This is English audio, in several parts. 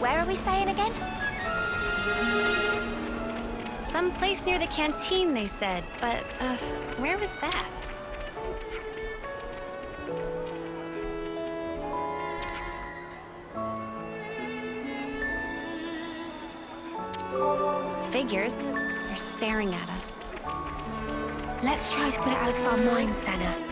Where are we staying again? Some place near the canteen, they said, but, where was that? Figures. They're staring at us. Let's try to put it out of our minds, Senna.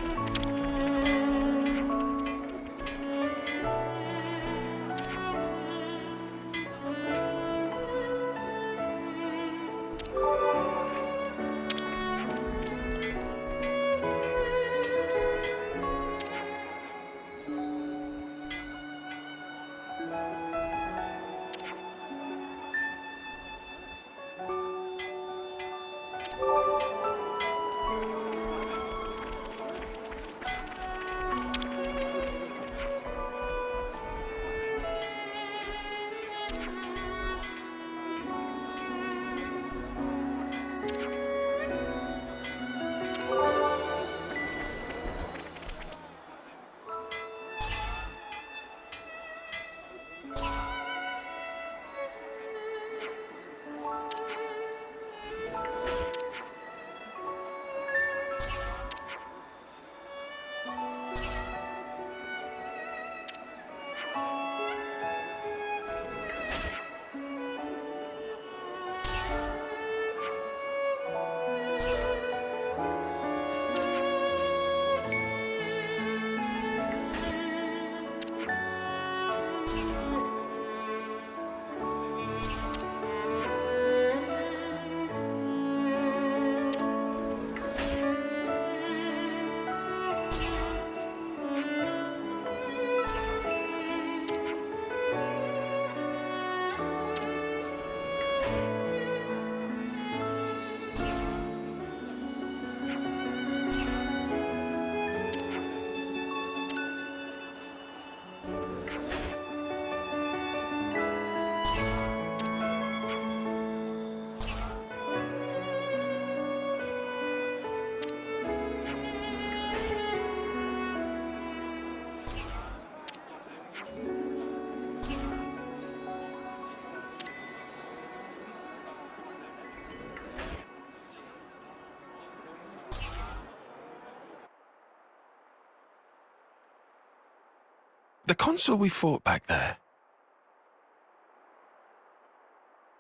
The consul we fought back there.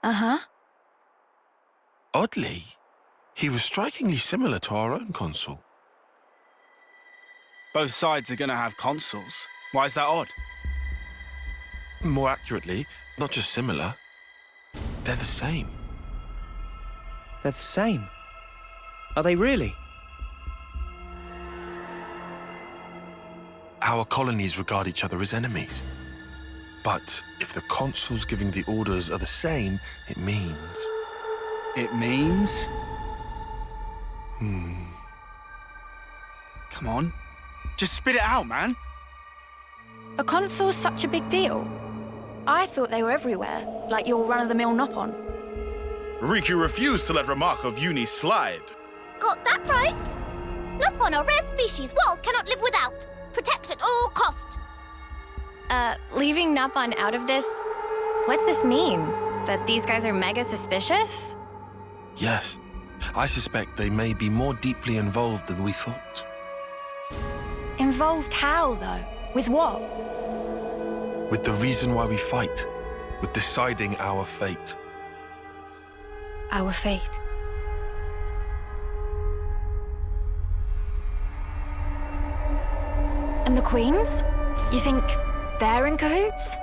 Uh-huh. Oddly, he was strikingly similar to our own consul. Both sides are gonna have consuls. Why is that odd? More accurately, not just similar. They're the same. They're the same? Are they really? Our colonies regard each other as enemies. But if the consuls giving the orders are the same, it means... It means? Come on. Just spit it out, man. A consul's such a big deal. I thought they were everywhere, like your run-of-the-mill Nopon. Riku refused to let remark of uni slide. Got that right? Nopon, a rare species world cannot live without. Protect at all cost. Leaving Nopon out of this? What's this mean? That these guys are mega suspicious? Yes. I suspect they may be more deeply involved than we thought. Involved how, though? With what? With the reason why we fight. With deciding our fate. Our fate. And the Queens? You think they're in cahoots?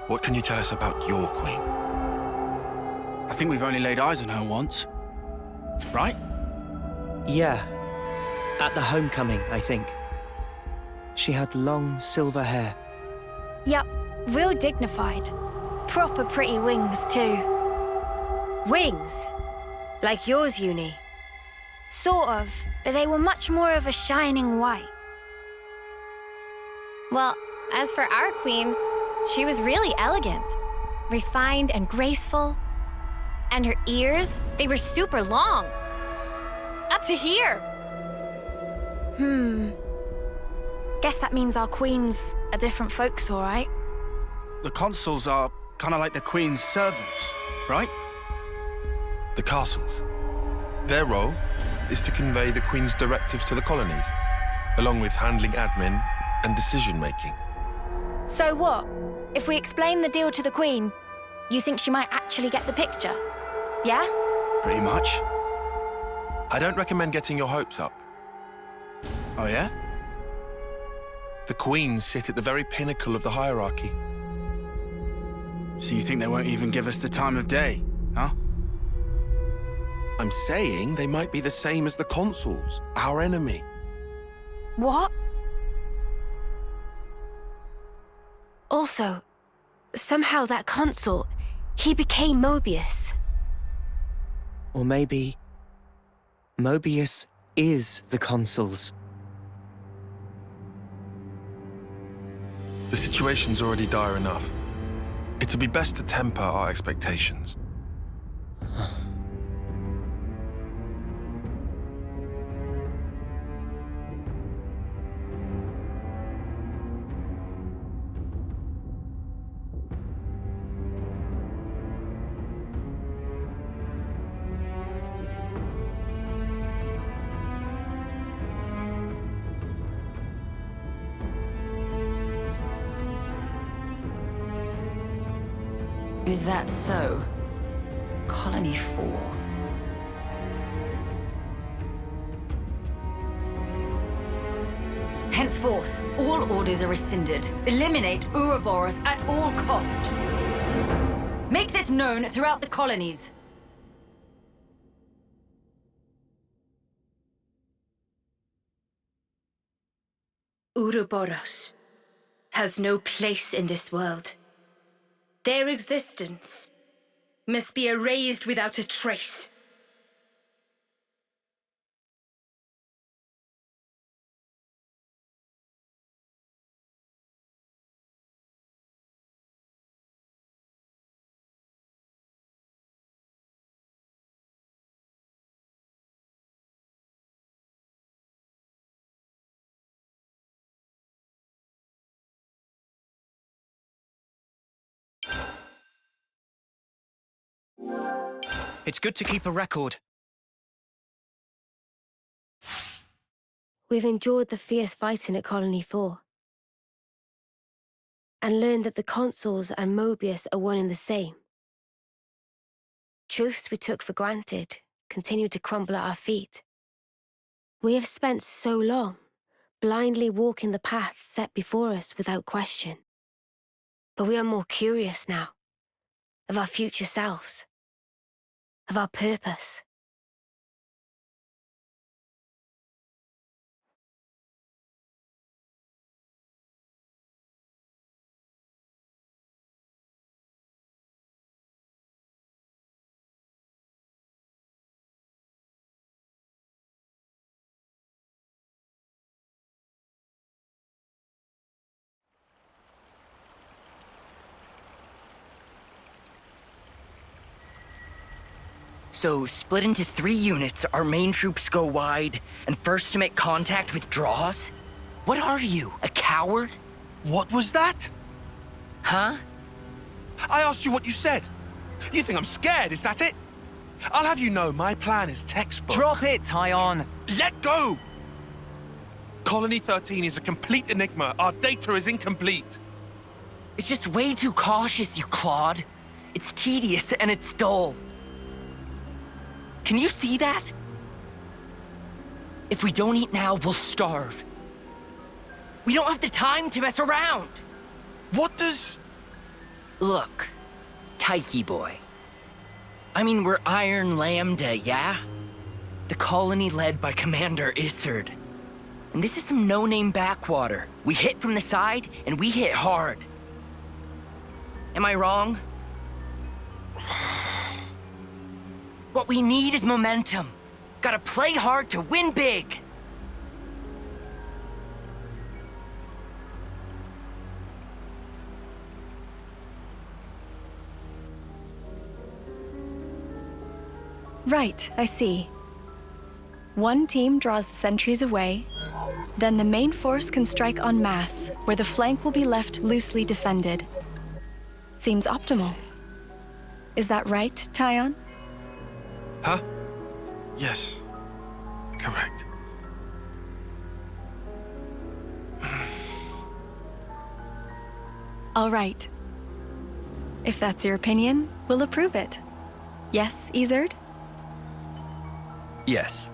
What can you tell us about your queen? I think we've only laid eyes on her once. Right? Yeah. At the homecoming, I think. She had long silver hair. Yup, real dignified. Proper pretty wings, too. Wings? Like yours, Uni? Sort of, but they were much more of a shining white. Well, as for our queen, she was really elegant. Refined and graceful. And her ears, they were super long. Up to here. Guess that means our queen's are different folks, all right? The consuls are kind of like the Queen's servants, right? The castles. Their role is to convey the Queen's directives to the colonies, along with handling admin and decision-making. So what? If we explain the deal to the Queen, you think she might actually get the picture? Yeah? Pretty much. I don't recommend getting your hopes up. Oh, yeah? The Queens sit at the very pinnacle of the hierarchy. So you think they won't even give us the time of day, huh? I'm saying they might be the same as the consuls, our enemy. What? Also, somehow that consul, he became Mobius. Or maybe Mobius is the consuls. The situation's already dire enough. It'd be best to temper our expectations. Is that so? Colony 4. Henceforth, all orders are rescinded. Eliminate Ouroboros at all cost. Make this known throughout the colonies. Ouroboros has no place in this world. Their existence must be erased without a trace. It's good to keep a record. We've endured the fierce fighting at Colony 4. And learned that the consuls and Mobius are one and the same. Truths we took for granted continue to crumble at our feet. We have spent so long blindly walking the path set before us without question. But we are more curious now of our future selves, of our purpose. So, split into 3 units, our main troops go wide, and first to make contact withdraws? What are you, a coward? What was that? Huh? I asked you what you said. You think I'm scared, is that it? I'll have you know my plan is textbook. Drop it, Tyon! Let go! Colony 13 is a complete enigma. Our data is incomplete. It's just way too cautious, you clod. It's tedious and it's dull. Can you see that? If we don't eat now, we'll starve. We don't have the time to mess around. What does... Look, Tyche boy. I mean, we're Iron Lambda, yeah? The colony led by Commander Isard. And this is some no-name backwater. We hit from the side, and we hit hard. Am I wrong? What we need is momentum. Gotta play hard to win big. Right, I see. One team draws the sentries away, then the main force can strike en masse, where the flank will be left loosely defended. seems optimal. Is that right, Tyon? Huh? Yes. Correct. All right. If that's your opinion, we'll approve it. Yes, Izard? Yes.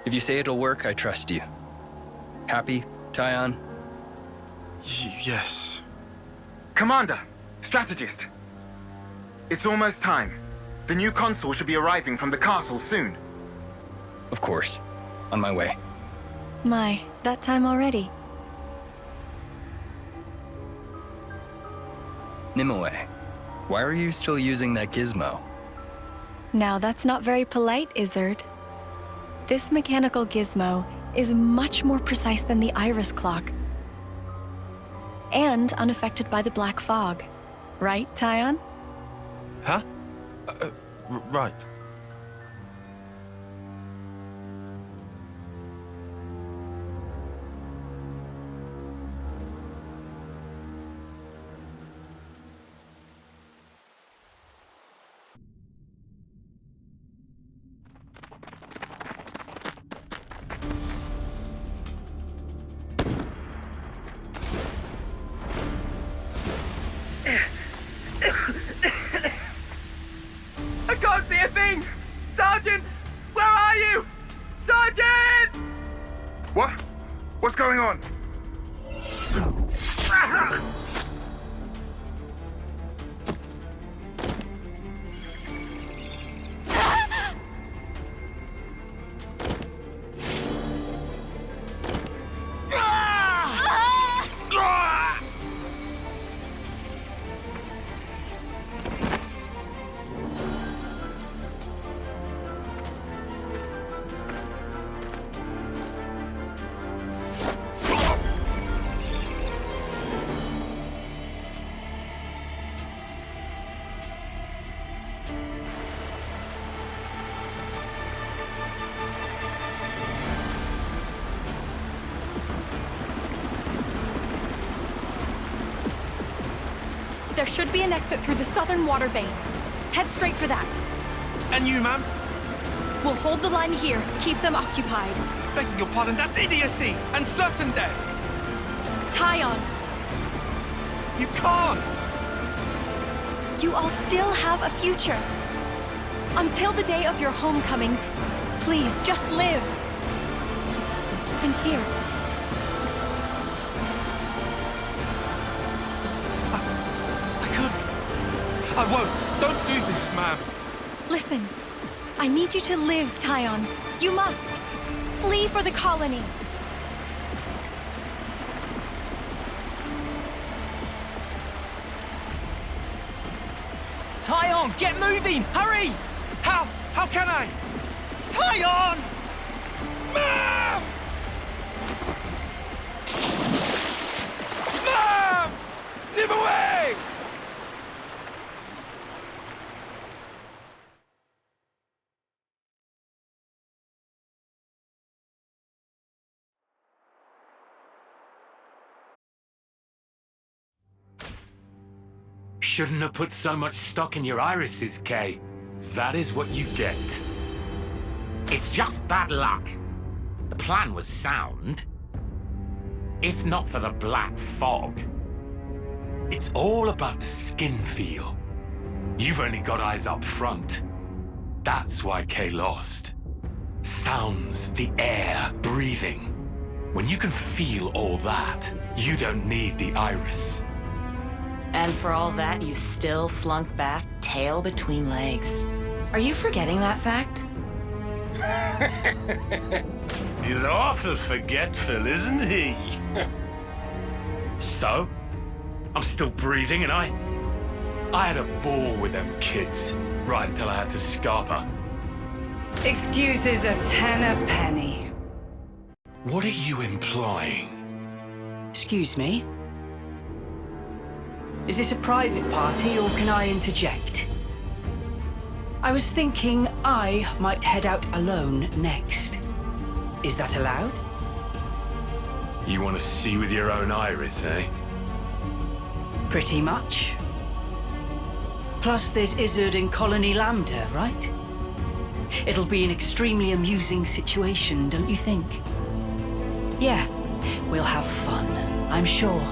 If you say it'll work, I trust you. Happy, Tyon? Yes. Commander, strategist. It's almost time. The new console should be arriving from the castle soon. Of course. On my way. My, that time already. Nimue, why are you still using that gizmo? Now that's not very polite, Izard. This mechanical gizmo is much more precise than the iris clock. And unaffected by the black fog. Right, Tyon? Huh? Right. I can't see a thing! Sergeant! Where are you? Sergeant! What? What's going on? There should be an exit through the southern water vein. Head straight for that. And you, ma'am? We'll hold the line here, keep them occupied. Begging your pardon, that's idiocy and certain death. Tyon, You can't. you all still have a future. Until the day of your homecoming, please just live. And here. I couldn't. I won't. Don't do this, ma'am. Listen, I need you to live, Tyon. You must. Flee for the colony. Tyon, get moving! Hurry! How? How can I? Tyon! Ma'am! Ma'am! Nimue! Shouldn't have put so much stock in your irises, Kay. That is what you get. It's just bad luck. The plan was sound. If not for the black fog. It's all about the skin feel. You've only got eyes up front. That's why Kay lost. Sounds, the air, breathing. When you can feel all that, you don't need the iris. And for all that, you still slunk back, tail between legs. Are you forgetting that fact? He's awful forgetful, isn't he? So, I'm still breathing, and I had a ball with them kids, right until I had to scarper. Excuses a penny. What are you implying? Excuse me? Is this a private party, or can I interject? I was thinking I might head out alone next. Is that allowed? You want to see with your own iris, eh? Pretty much. Plus there's Izzard in Colony Lambda, right? It'll be an extremely amusing situation, don't you think? Yeah, we'll have fun, I'm sure.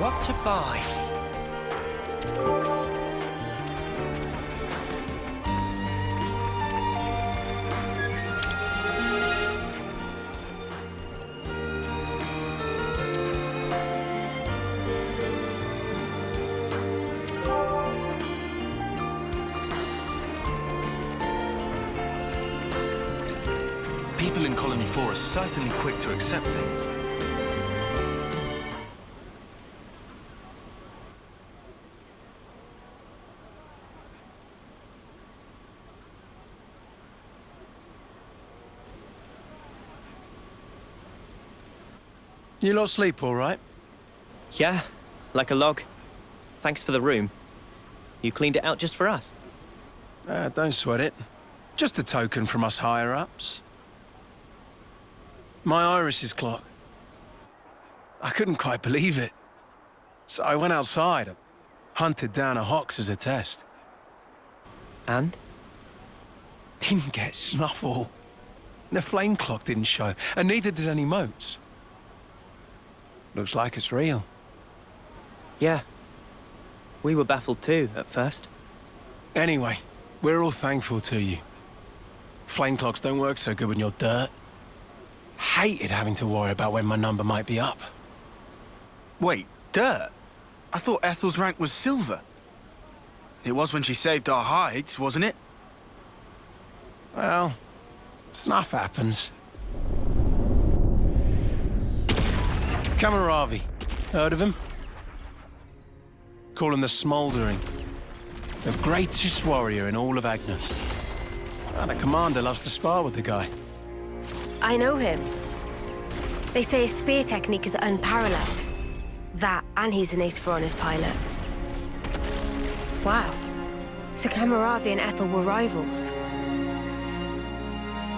What to buy? People in Colony 4 are certainly quick to accept things. You lot sleep all right? Yeah, like a log. Thanks for the room. You cleaned it out just for us. Don't sweat it. Just a token from us higher-ups. My Iris's clock. I couldn't quite believe it. So I went outside, hunted down a Hox as a test. And? Didn't get snuffle. The flame clock didn't show, and neither did any motes. Looks like it's real. Yeah. We were baffled too, at first. Anyway, we're all thankful to you. Flame clocks don't work so good when you're dirt. Hated having to worry about when my number might be up. Wait, dirt? I thought Ethel's rank was silver. It was when she saved our hides, wasn't it? Well, stuff happens. Kamaravi. Heard of him? Call him the Smouldering. The greatest warrior in all of Agnes. And a commander loves to spar with the guy. I know him. They say his spear technique is unparalleled. That, and he's an ace for honest pilot. Wow. So Kamaravi and Ethel were rivals.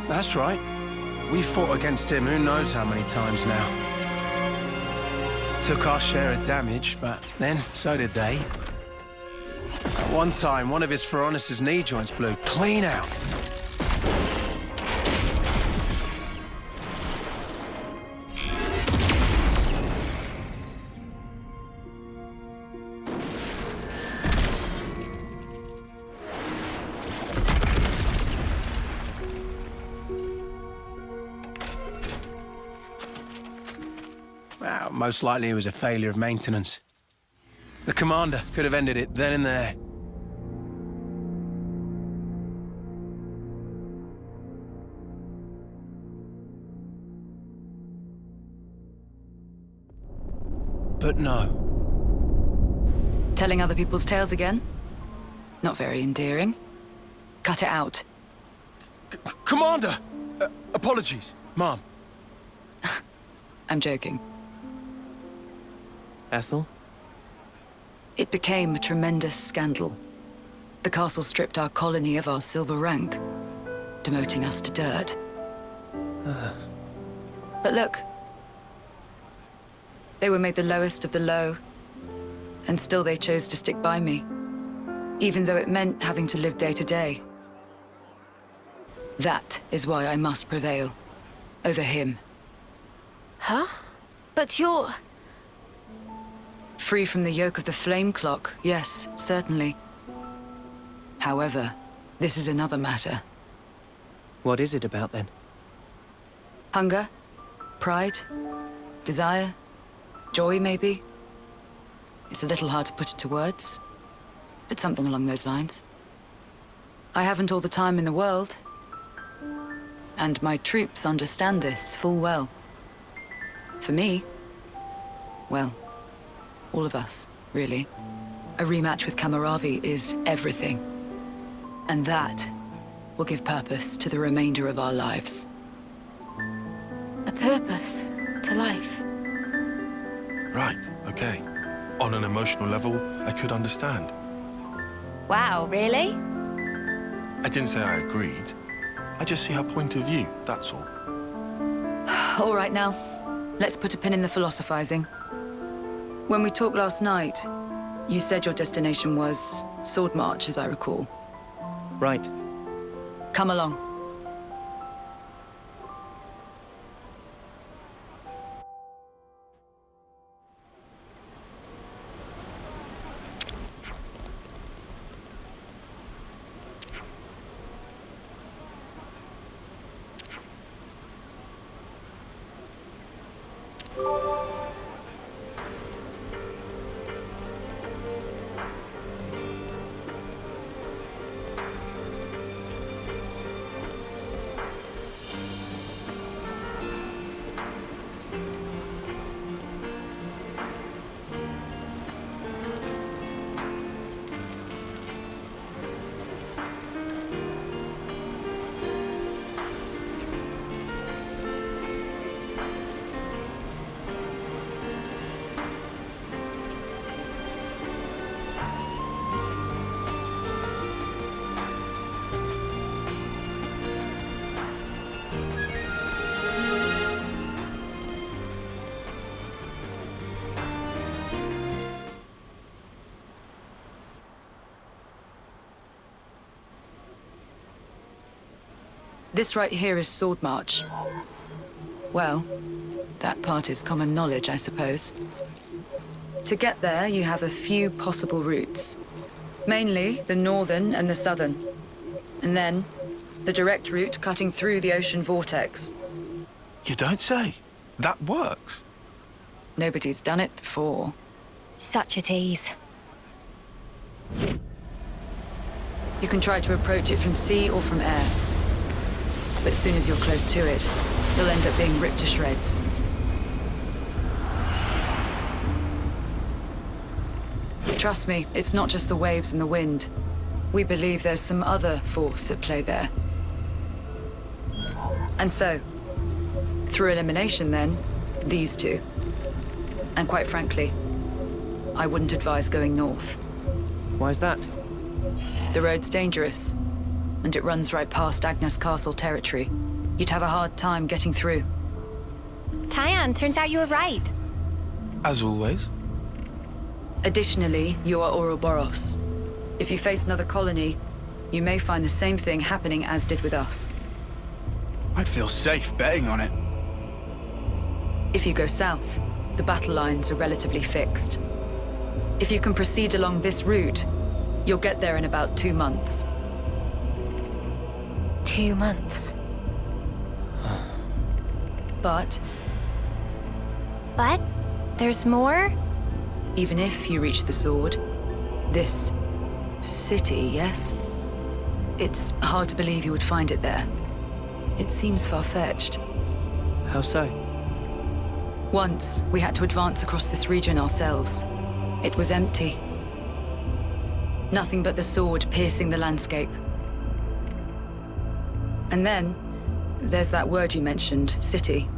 That's right. We've fought against him who knows how many times now. Took our share of damage, but then so did they. At one time, one of his Pharaonis' knee joints blew clean out. Well, most likely it was a failure of maintenance. The commander could have ended it then and there. But no. Telling other people's tales again? Not very endearing. Cut it out. Commander! Apologies, Mom. I'm joking. Ethel? It became a tremendous scandal. The castle stripped our colony of our silver rank, demoting us to dirt. But look. They were made the lowest of the low, and still they chose to stick by me, even though it meant having to live day to day. That is why I must prevail over him. Huh? But you're... Free from the yoke of the flame clock, yes, certainly. However, this is another matter. What is it about, then? Hunger? Pride? Desire? Joy, maybe? It's a little hard to put into words, but something along those lines. I haven't all the time in the world, and my troops understand this full well. For me, well, all of us, really. A rematch with Kamaravi is everything. And that will give purpose to the remainder of our lives. A purpose to life? Right, okay. On an emotional level, I could understand. Wow, really? I didn't say I agreed. I just see her point of view, that's all. All right now, let's put a pin in the philosophizing. When we talked last night, you said your destination was Sword March, as I recall. Right. Come along. This right here is Sword March. Well, that part is common knowledge, I suppose. To get there, you have a few possible routes. Mainly the northern and the southern. And then, the direct route cutting through the ocean vortex. You don't say. That works. Nobody's done it before. Such a tease. You can try to approach it from sea or from air. But as soon as you're close to it, you'll end up being ripped to shreds. Trust me, it's not just the waves and the wind. We believe there's some other force at play there. And so, through elimination then, these two. And quite frankly, I wouldn't advise going north. Why's that? The road's dangerous, and it runs right past Agnes Castle territory. You'd have a hard time getting through. Tyon, turns out you were right. As always. Additionally, you are Ouroboros. If you face another colony, you may find the same thing happening as did with us. I'd feel safe betting on it. If you go south, the battle lines are relatively fixed. If you can proceed along this route, you'll get there in about 2 months. 2 months? But there's more? even if you reach the sword, this city, yes? It's hard to believe you would find it there. It seems far-fetched. How so? Once, we had to advance across this region ourselves. It was empty. Nothing but the sword piercing the landscape. And then, there's that word you mentioned, city.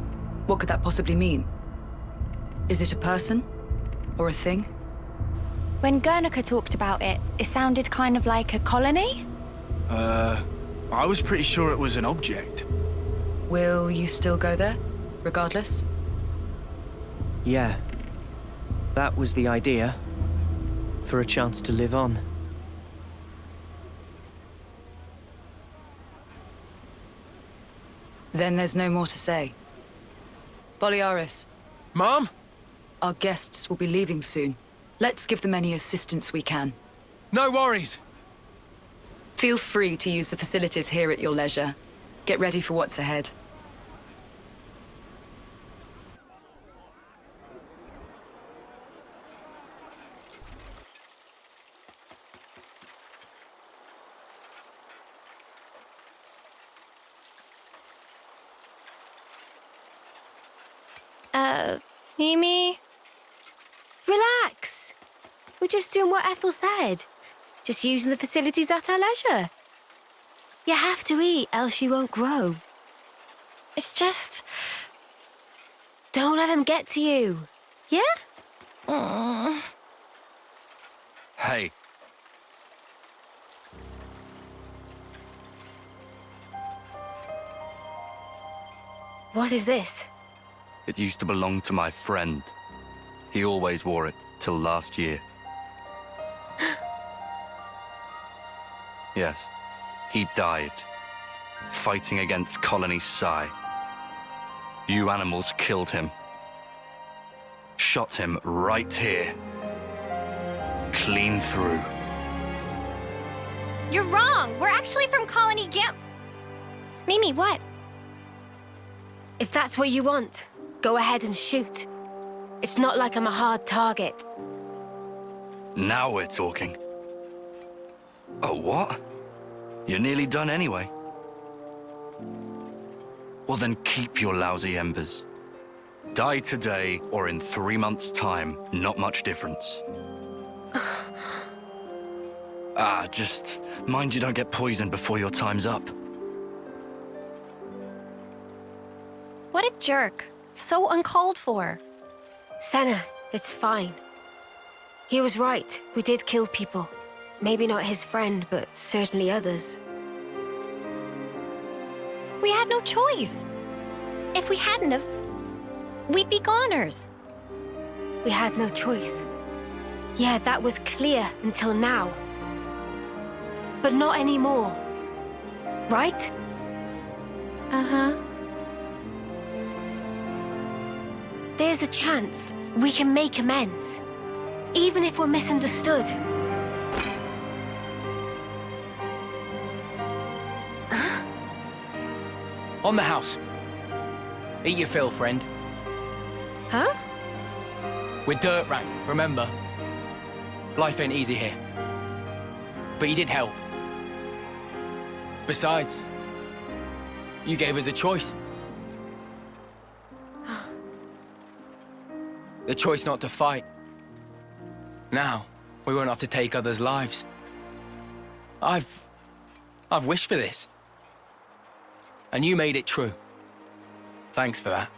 What could that possibly mean? Is it a person? Or a thing? When Guernica talked about it, it sounded kind of like a colony? I was pretty sure it was an object. Will you still go there, regardless? Yeah. That was the idea. For a chance to live on. Then there's no more to say. Boliaris. Mom? Our guests will be leaving soon. Let's give them any assistance we can. No worries. Feel free to use the facilities here at your leisure. Get ready for what's ahead. Mimi? Relax. We're just doing what Ethel said. Just using the facilities at our leisure. You have to eat, else you won't grow. It's just... Don't let them get to you. Yeah? Hey. What is this? It used to belong to my friend. He always wore it till last year. Yes, he died, fighting against Colony Psi. You animals killed him. Shot him right here. Clean through. You're wrong! We're actually from Colony Mimi, what? If that's what you want, go ahead and shoot. It's not like I'm a hard target. Now we're talking. Oh, what? You're nearly done anyway. Well then keep your lousy embers. Die today or in 3 months' time, not much difference. Just mind you don't get poisoned before your time's up. What a jerk. So uncalled for. Senna, it's fine. He was right. We did kill people. Maybe not his friend, but certainly others. We had no choice. If we hadn't have, we'd be goners. We had no choice. Yeah, that was clear until now. But not anymore. Right? Uh-huh. There's a chance we can make amends. Even if we're misunderstood. On the house. Eat your fill, friend. Huh? We're dirt rank, remember? Life ain't easy here. But you did help. Besides, you gave us a choice. The choice not to fight. Now, we won't have to take others' lives. I've wished for this. And you made it true. Thanks for that.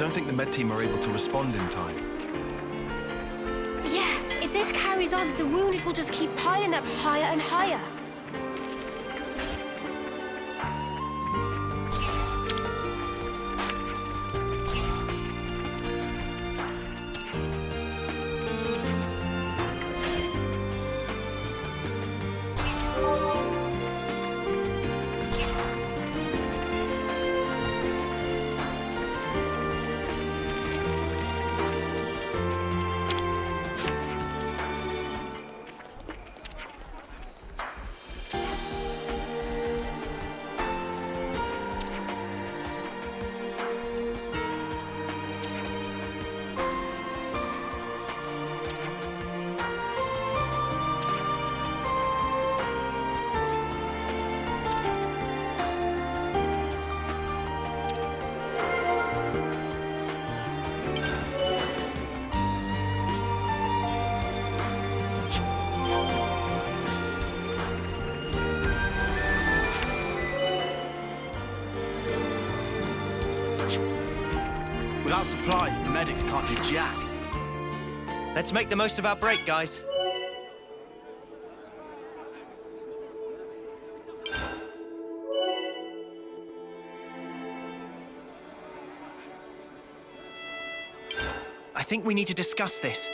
don't think the med team are able to respond in time. Yeah, if this carries on, the wounded will just keep piling up higher and higher. Without supplies, the medics can't do jack. Let's make the most of our break, guys. I think we need to discuss this.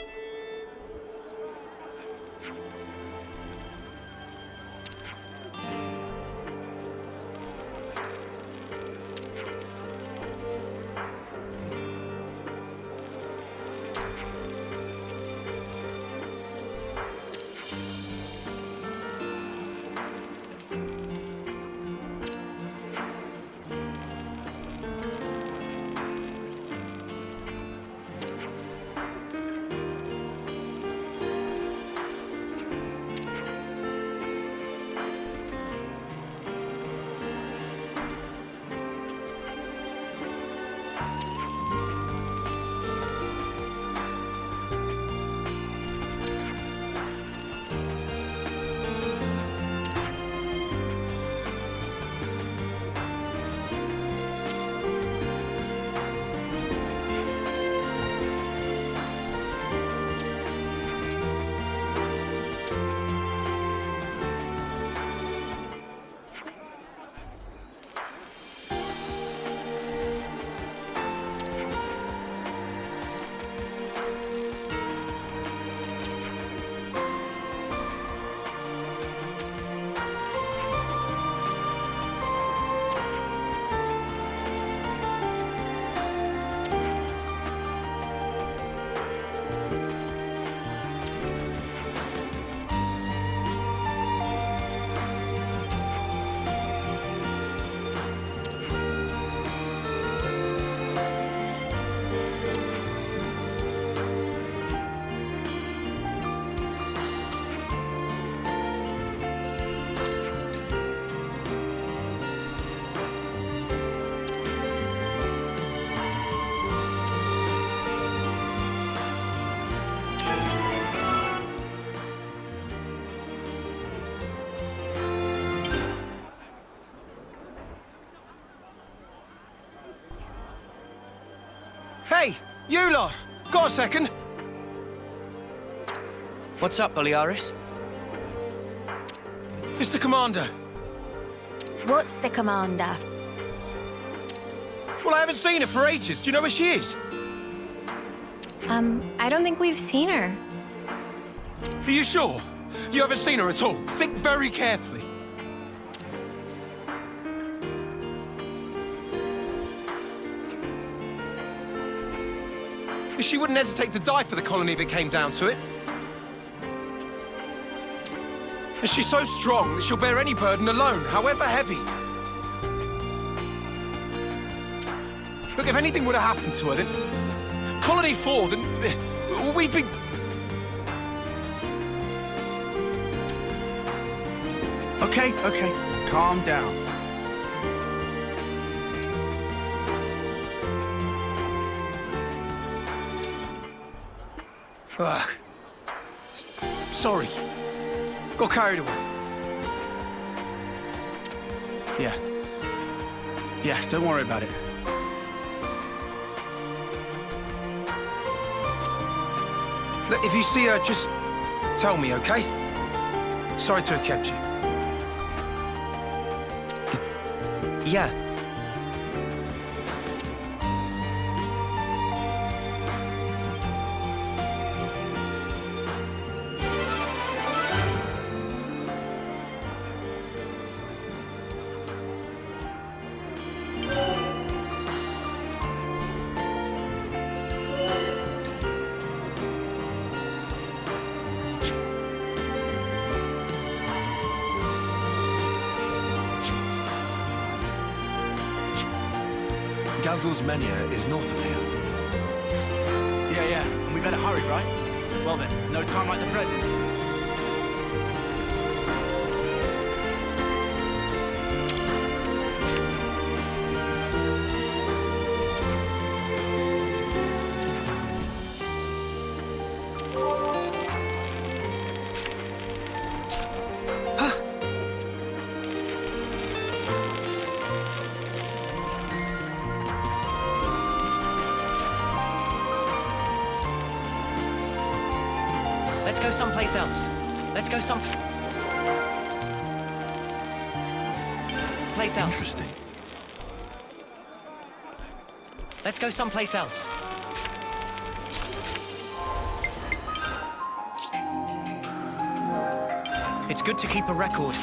Hey, you lot! Got a second? What's up, Boliaris? It's the commander. What's the commander? Well, I haven't seen her for ages. Do you know where she is? I don't think we've seen her. Are you sure? You haven't seen her at all? Think very carefully. She wouldn't hesitate to die for the colony if it came down to it. And she's so strong that she'll bear any burden alone, however heavy. Look, if anything would have happened to her, then... Colony 4, then... we'd be... Okay, calm down. Sorry. Got carried away. Yeah, don't worry about it. Look, if you see her, just tell me, okay? Sorry to have kept you. Yeah. Galgul's Menhir is north of here. Yeah, and we better hurry, right? Well then, no time like the present. Let's go someplace else. Let's go some... place else. Interesting. Let's go someplace else. It's good to keep a record.